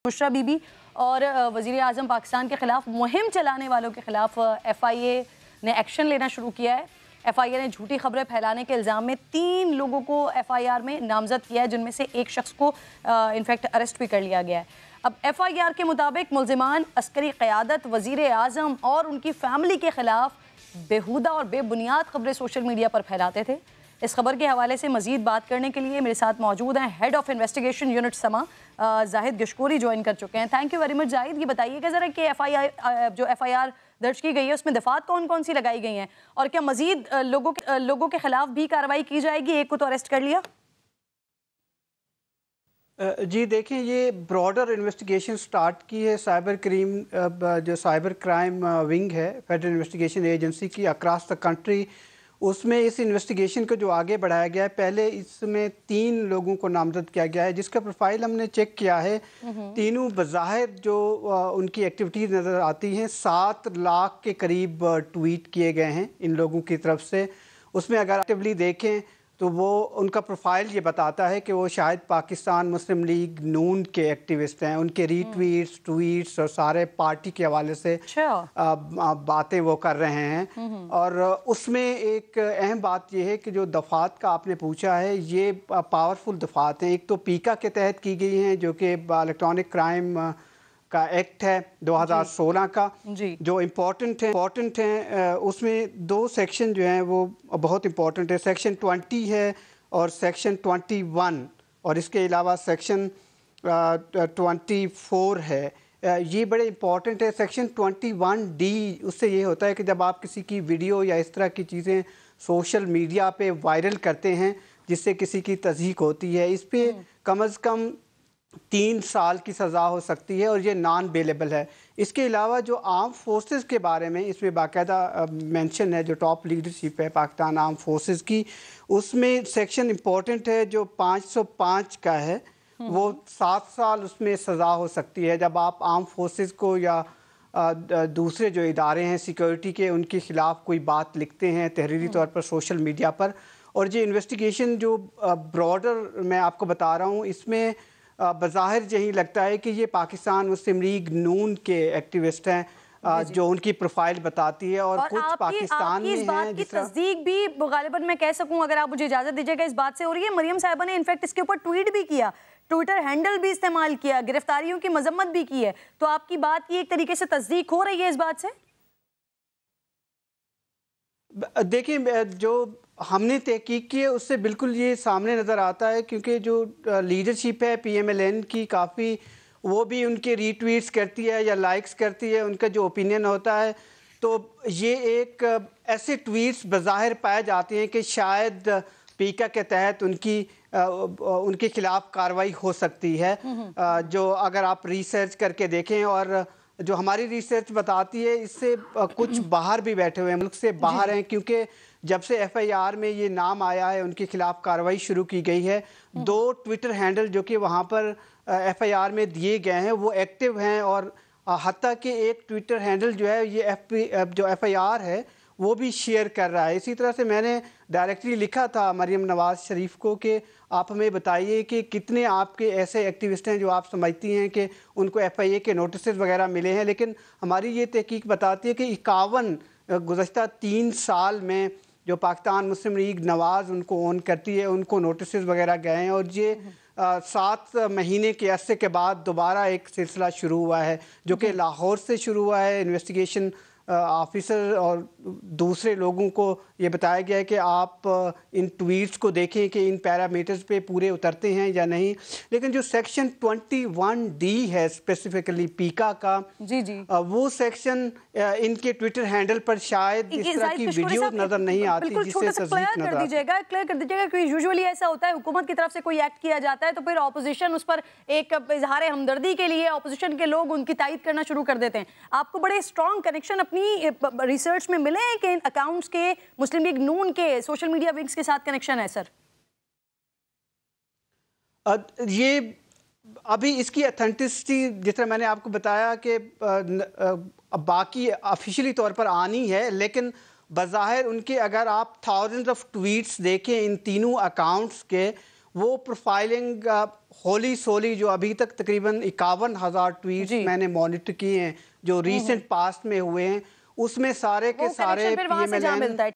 बुशरा बीबी और वज़ीर आज़म पाकिस्तान के ख़िलाफ़ मुहिम चलाने वालों के ख़िलाफ़ FIA ने एक्शन लेना शुरू किया है। FIA ने झूठी खबरें फैलाने के इल्ज़ाम में 3 लोगों को FIR में नामज़द किया है, जिनमें से एक शख्स को इनफैक्ट अरेस्ट भी कर लिया गया है। अब FIR के मुताबिक मुल्ज़िमान अस्करी क़यादत, वज़ीर आज़म और उनकी फ़ैमिली के ख़िलाफ़ बेहुदा और बेबुनियाद खबरें सोशल मीडिया पर फैलाते थे। इस खबर के हवाले से मज़ीद बात करने के लिए मेरे साथ मौजूद हैं हेड ऑफ इन्वेस्टिगेशन यूनिट समा जाहिद गशकोरी ज्वाइन कर चुके हैं। Thank you very much Zahid. ये बताइएगा ज़रा कि FIR दर्ज की गई है उसमें दफ़ात कौन कौन सी लगाई गई हैं और क्या मज़ीद लोगों के ख़िलाफ़ भी कार्रवाई की जाएगी? एक को तो अरेस्ट कर लिया। जी देखें, ये ब्रॉडर इन्वेस्टिगेशन स्टार्ट की है जो साइबर क्राइम विंग है फेडरल इन्वेस्टिगेशन एजेंसी की अक्रॉस द कंट्री। उसमें इस इन्वेस्टिगेशन को जो आगे बढ़ाया गया है, पहले इसमें 3 लोगों को नामज़द किया गया है जिसका प्रोफाइल हमने चेक किया है। तीनों बज़ाहिर जो उनकी एक्टिविटीज़ नज़र आती हैं, 7 लाख के करीब ट्वीट किए गए हैं इन लोगों की तरफ से। उसमें अगर एक्टिवली देखें तो वो उनका प्रोफाइल ये बताता है कि वो शायद पाकिस्तान मुस्लिम लीग नून के एक्टिविस्ट हैं। उनके रीट्वीट्स, ट्वीट्स और सारे पार्टी के हवाले से बातें वो कर रहे हैं। और उसमें एक अहम बात ये है कि जो दफ़ात का आपने पूछा है, ये पावरफुल दफ़ात हैं। एक तो पीका के तहत की गई हैं जो कि इलेक्ट्रॉनिक क्राइम का एक्ट है 2016 का, जो इम्पोर्टेंट है। उसमें 2 सेक्शन जो हैं वो बहुत इम्पोर्टेंट है। सेक्शन 20 है और सेक्शन 21, और इसके अलावा सेक्शन 24 है। ये बड़े इम्पोर्टेंट है। सेक्शन 21D, उससे ये होता है कि जब आप किसी की वीडियो या इस तरह की चीज़ें सोशल मीडिया पे वायरल करते हैं जिससे किसी की तज़हीक होती है, इस पे कम अज़ कम 3 साल की सज़ा हो सकती है और ये नॉन बेलेबल है। इसके अलावा जो आर्म फोर्सेस के बारे में इसमें बाकायदा मेंशन है, जो टॉप लीडरशिप है पाकिस्तान आर्म फोर्सेस की, उसमें सेक्शन इम्पोर्टेंट है जो 505 का है। वो 7 साल उसमें सज़ा हो सकती है जब आप आर्म फोर्सेस को या दूसरे जो इदारे हैं सिक्योरिटी के, उनके ख़िलाफ़ कोई बात लिखते हैं तहरीरी तौर पर सोशल मीडिया पर। और ये इन्वेस्टिगेशन जो ब्रॉडर मैं आपको बता रहा हूँ, इसमें बज़ाहिर यही लगता है कि ये पाकिस्तान मुस्लिम लीग नून के एक्टिविस्ट हैं जो उनकी प्रोफाइल बताती है। और कुछ पाकिस्तान में हैं की तस्दीक भी गालिबन मैं कह सकूं, अगर आप मुझे इजाज़त दीजिएगा, इस बात से हो रही है। मरियम साहिबा ने इनफैक्ट इसके ऊपर ट्वीट भी किया, ट्विटर हैंडल भी इस्तेमाल किया, गिरफ्तारियों की मजम्मत भी की है। तो आपकी बात की एक तरीके से तस्दीक हो रही है इस बात से? देखिए, जो हमने तहकीक की है उससे बिल्कुल ये सामने नज़र आता है, क्योंकि जो लीडरशिप है PMLN की, काफ़ी वो भी उनके रीट्वीट्स करती है या लाइक्स करती है, उनका जो ओपिनियन होता है। तो ये एक ऐसे ट्वीट्स बज़ाहिर पाए जाते हैं कि शायद पीका के तहत उनके ख़िलाफ़ कार्रवाई हो सकती है। जो अगर आप रिसर्च करके देखें, और जो हमारी रिसर्च बताती है, इससे कुछ बाहर भी बैठे हुए हैं, मुल्क से बाहर हैं, क्योंकि जब से FIR में ये नाम आया है उनके खिलाफ कार्रवाई शुरू की गई है। 2 ट्विटर हैंडल जो कि वहाँ पर FIR में दिए गए हैं वो एक्टिव हैं, और हत्ता कि एक ट्विटर हैंडल जो है ये जो FIR है वो भी शेयर कर रहा है। इसी तरह से मैंने डायरेक्टली लिखा था मरियम नवाज़ शरीफ को कि आप हमें बताइए कि कितने आपके ऐसे एक्टिविस्ट हैं जो आप समझती हैं कि उनको FIA के नोटिस वगैरह मिले हैं। लेकिन हमारी ये तहकीक बताती है कि 51 गुज़श्ता 3 साल में जो पाकिस्तान मुस्लिम लीग नवाज़ उनको ओन करती है, उनको नोटिस वगैरह गए हैं। और ये 7 महीने के अरसे के बाद दोबारा एक सिलसिला शुरू हुआ है जो कि लाहौर से शुरू हुआ है। इन्वेस्टिगेशन ऑफिसर और दूसरे लोगों को ये बताया गया है कि आप इन ट्वीट्स को देखें कि इन पैरामीटर्स पे पूरे उतरते हैं या नहीं। लेकिन जो सेक्शन 21D है स्पेसिफिकली पीका का, वो सेक्शन इनके ट्विटर हैंडल पर शायद इस तरह की वीडियो नजर नहीं आती जिससे तस्दीक नजर क्लियर कर दीजिएगा, क्योंकि यूजुअली ऐसा होता है हुकूमत की तरफ से कोई एक्ट किया जाता है तो फिर ऑपोजिशन उस पर एक इजहार हमदर्दी के लिए ऑपोजिशन के लोग उनकी तायद करना शुरू कर देते हैं। आपको बड़े स्ट्रॉन्ग कनेक्शन अपनी रिसर्च में मिले हैं कि इन अकाउंट्स के मुस्लिम लीग नून के सोशल मीडिया विंग्स के साथ कनेक्शन है सर? ये अभी इसकी अथेंटिसिटी जिस तरह मैंने आपको बताया कि बाकी ऑफिशियली तौर पर आनी है, लेकिन बज़ाहिर उनके अगर आप थाउजेंड्स ऑफ ट्वीट्स देखें इन तीनों अकाउंट्स के, وہ پروفائلنگ ہولی سولی جو ابھی تک تقریباً 51,000 ٹویٹس میں نے مانیٹر کیے ہیں جو ریسنٹ پاسٹ میں ہوئے ہیں، اس میں سارے کے سارے پی ایم ایل این